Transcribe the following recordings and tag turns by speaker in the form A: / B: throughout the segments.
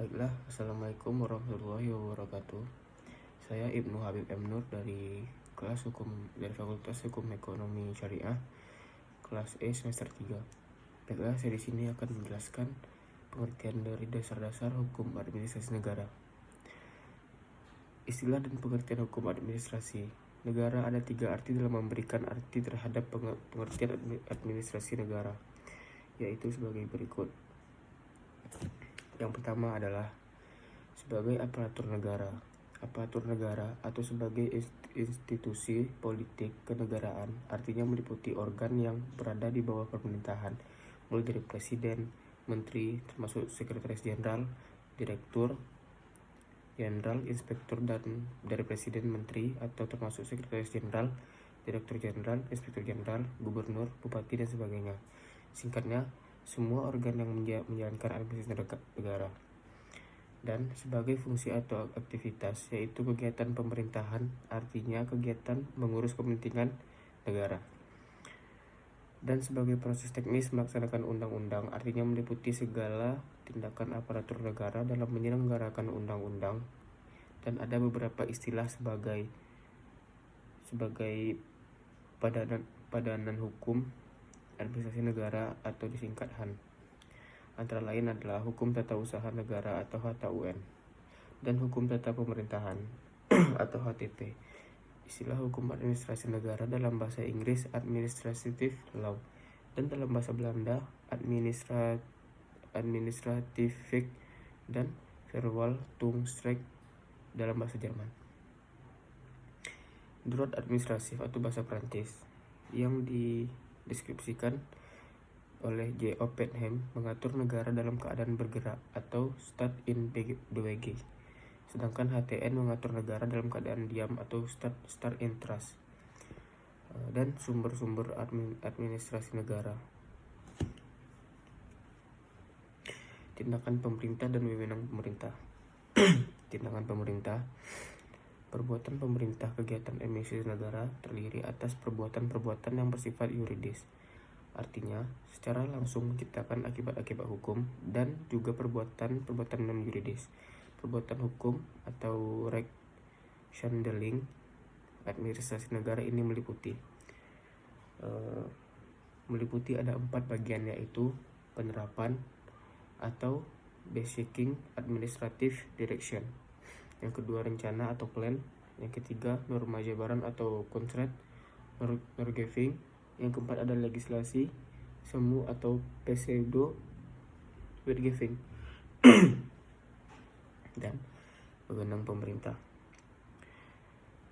A: Baiklah, Assalamualaikum warahmatullahi wabarakatuh. Saya Ibnu Habib M. Nur dari Fakultas Hukum Ekonomi Syariah, kelas E semester 3. Baiklah, saya di sini akan menjelaskan pengertian dari dasar-dasar hukum administrasi negara. Istilah dan pengertian hukum administrasi negara ada 3 arti dalam memberikan arti terhadap pengertian administrasi negara, yaitu sebagai berikut. Yang pertama adalah sebagai aparatur negara. Aparatur negara atau sebagai institusi politik kenegaraan artinya meliputi organ yang berada di bawah pemerintahan, mulai dari presiden, menteri, termasuk sekretaris jenderal, direktur jenderal, inspektur, dan dari presiden, menteri, atau termasuk sekretaris jenderal, direktur jenderal, inspektur jenderal, gubernur, bupati, dan sebagainya. Singkatnya, semua organ yang menjalankan administrasi negara. Dan sebagai fungsi atau aktivitas, yaitu kegiatan pemerintahan, artinya kegiatan mengurus kepentingan negara. Dan sebagai proses teknis melaksanakan undang-undang, artinya meliputi segala tindakan aparatur negara dalam menyelenggarakan undang-undang. Dan ada beberapa istilah sebagai padanan hukum administrasi negara atau disingkat HAN. Antara lain adalah Hukum Tata Usaha Negara atau HTUN dan Hukum Tata Pemerintahan atau HTP. Istilah hukum administrasi negara dalam bahasa Inggris Administrative Law dan dalam bahasa Belanda Administrative dan Verwaltungsrecht dalam bahasa Jerman. Droit administratif atau bahasa Prancis yang dideskripsikan oleh J. Oppenheim mengatur negara dalam keadaan bergerak atau Staat in Beweging, sedangkan HTN mengatur negara dalam keadaan diam atau Staat in Trust. Dan sumber-sumber administrasi negara. Tindakan pemerintah dan wewenang pemerintah. Tindakan pemerintah. Perbuatan pemerintah kegiatan administrasi negara terdiri atas perbuatan-perbuatan yang bersifat yuridis. Artinya, secara langsung menciptakan akibat-akibat hukum dan juga perbuatan-perbuatan non-yuridis. Perbuatan hukum atau Rechtshandling administrasi negara ini meliputi ada 4 bagian, yaitu penerapan atau basicing administrative direction. Yang kedua, rencana atau plan. Yang ketiga, norma jabaran atau contract norgiving. Yang keempat ada legislasi semu atau pseudo wordgiving. Dan wewenang pemerintah.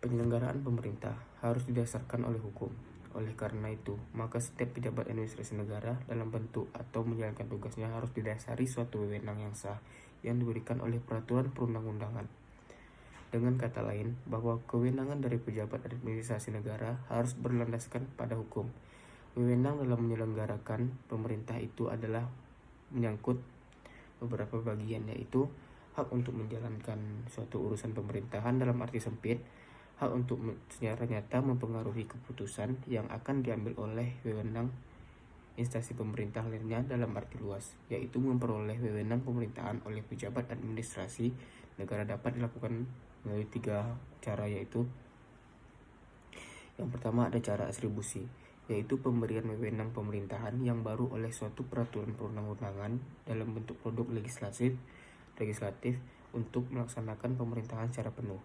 A: Penyelenggaraan pemerintah harus didasarkan oleh hukum. Oleh karena itu, maka setiap pejabat administrasi negara dalam bentuk atau menjalankan tugasnya harus didasari suatu wewenang yang sah yang diberikan oleh peraturan perundang-undangan. Dengan kata lain, bahwa kewenangan dari pejabat administrasi negara harus berlandaskan pada hukum. Wewenang dalam menyelenggarakan pemerintah itu adalah menyangkut beberapa bagian, yaitu hak untuk menjalankan suatu urusan pemerintahan dalam arti sempit, hak untuk secara nyata mempengaruhi keputusan yang akan diambil oleh wewenang instansi pemerintah lainnya dalam arti luas, yaitu memperoleh wewenang pemerintahan oleh pejabat administrasi negara dapat dilakukan melalui 3 cara, yaitu yang pertama ada cara atribusi, yaitu pemberian wewenang pemerintahan yang baru oleh suatu peraturan perundang-undangan dalam bentuk produk legislatif untuk melaksanakan pemerintahan secara penuh.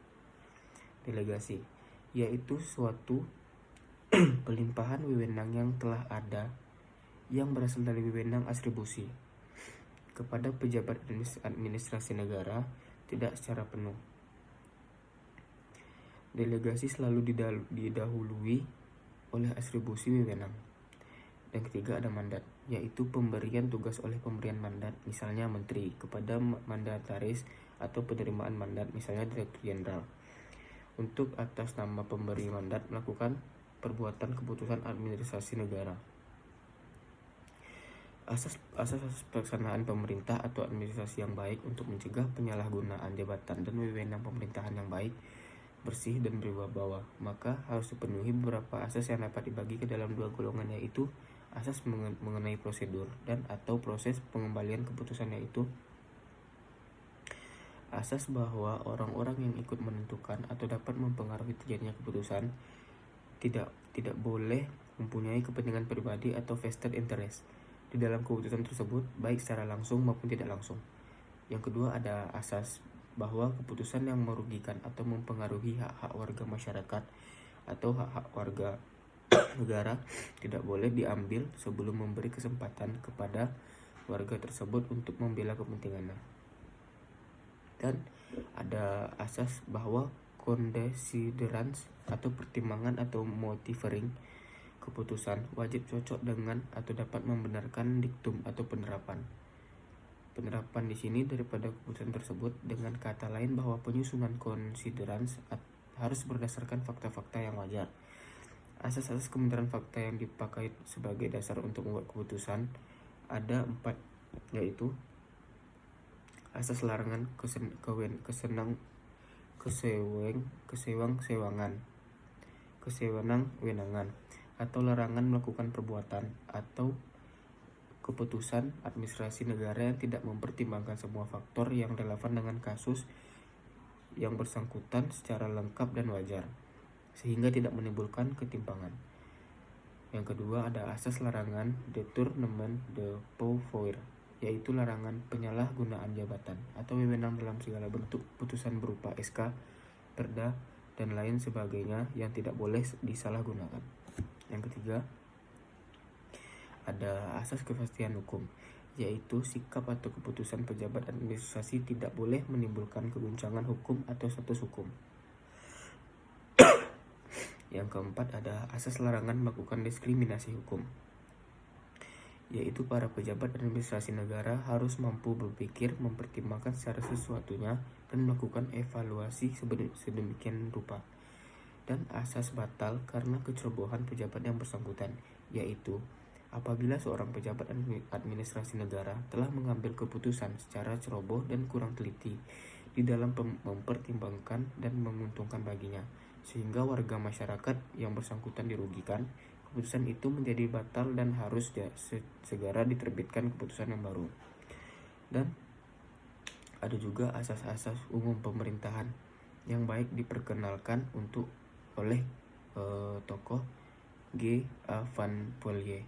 A: Delegasi, yaitu suatu pelimpahan wewenang yang telah ada yang berasal dari wewenang atribusi kepada pejabat administrasi negara tidak secara penuh. Delegasi selalu didahului oleh atribusi wewenang. Dan ketiga ada mandat, yaitu pemberian tugas oleh pemberian mandat, misalnya menteri, kepada mandataris atau penerimaan mandat, misalnya direktur jenderal, untuk atas nama pemberi mandat melakukan perbuatan keputusan administrasi negara. Asas pelaksanaan pemerintah atau administrasi yang baik untuk mencegah penyalahgunaan jabatan dan wewenang pemerintahan yang baik, bersih dan berwibawa, maka harus dipenuhi beberapa asas yang dapat dibagi ke dalam 2 golongan, yaitu asas mengenai prosedur dan atau proses pengembalian keputusan, yaitu Asas bahwa orang-orang yang ikut menentukan atau dapat mempengaruhi terjadinya keputusan tidak boleh mempunyai kepentingan pribadi atau vested interest di dalam keputusan tersebut, baik secara langsung maupun tidak langsung. Yang kedua, ada asas bahwa keputusan yang merugikan atau mempengaruhi hak-hak warga masyarakat atau hak-hak warga negara tidak boleh diambil sebelum memberi kesempatan kepada warga tersebut untuk membela kepentingannya. Dan ada asas bahwa considerance atau pertimbangan atau motivering keputusan wajib cocok dengan atau dapat membenarkan diktum atau penerapan. Penerapan di sini daripada keputusan tersebut, dengan kata lain bahwa penyusunan considerance harus berdasarkan fakta-fakta yang wajar. Asas-asas kebenaran fakta yang dipakai sebagai dasar untuk membuat keputusan ada 4, yaitu asas larangan kesewenang-wenangan atau larangan melakukan perbuatan atau keputusan administrasi negara yang tidak mempertimbangkan semua faktor yang relevan dengan kasus yang bersangkutan secara lengkap dan wajar, sehingga tidak menimbulkan ketimpangan. Yang kedua, ada asas larangan détournement de pouvoir, yaitu larangan penyalahgunaan jabatan atau wewenang dalam segala bentuk putusan berupa SK, perda, dan lain sebagainya yang tidak boleh disalahgunakan. Yang ketiga, ada asas kepastian hukum, yaitu sikap atau keputusan pejabat administrasi tidak boleh menimbulkan keguncangan hukum atau status hukum. Yang keempat, ada asas larangan melakukan diskriminasi hukum, yaitu para pejabat administrasi negara harus mampu berpikir, mempertimbangkan secara sesuatunya, dan melakukan evaluasi sedemikian rupa. Dan asas batal karena kecerobohan pejabat yang bersangkutan, yaitu apabila seorang pejabat administrasi negara telah mengambil keputusan secara ceroboh dan kurang teliti di dalam mempertimbangkan dan menguntungkan baginya, sehingga warga masyarakat yang bersangkutan dirugikan, keputusan itu menjadi batal dan harus segera diterbitkan keputusan yang baru. Dan ada juga asas-asas umum pemerintahan yang baik diperkenalkan oleh tokoh G. A. Van Poelje,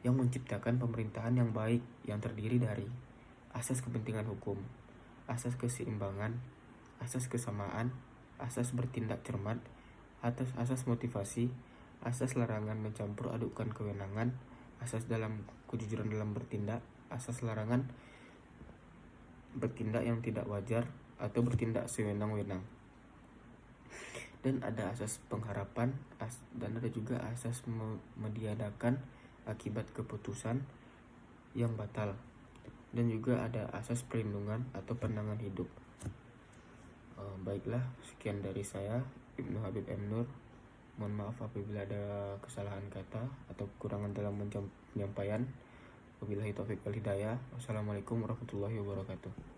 A: yang menciptakan pemerintahan yang baik yang terdiri dari asas kepentingan hukum, asas keseimbangan, asas kesamaan, asas bertindak cermat, asas motivasi, asas larangan mencampur adukan kewenangan, asas dalam kejujuran dalam bertindak, asas larangan bertindak yang tidak wajar atau bertindak sewenang-wenang. Dan ada asas pengharapan, dan ada juga asas meniadakan akibat keputusan yang batal, dan juga ada asas perlindungan atau pandangan hidup. Baiklah, sekian dari saya, Ibnu Habib M. Nur. Mohon maaf apabila ada kesalahan kata atau kekurangan dalam penyampaian. Wabillahi taufiq wal hidayah. Wassalamualaikum warahmatullahi wabarakatuh.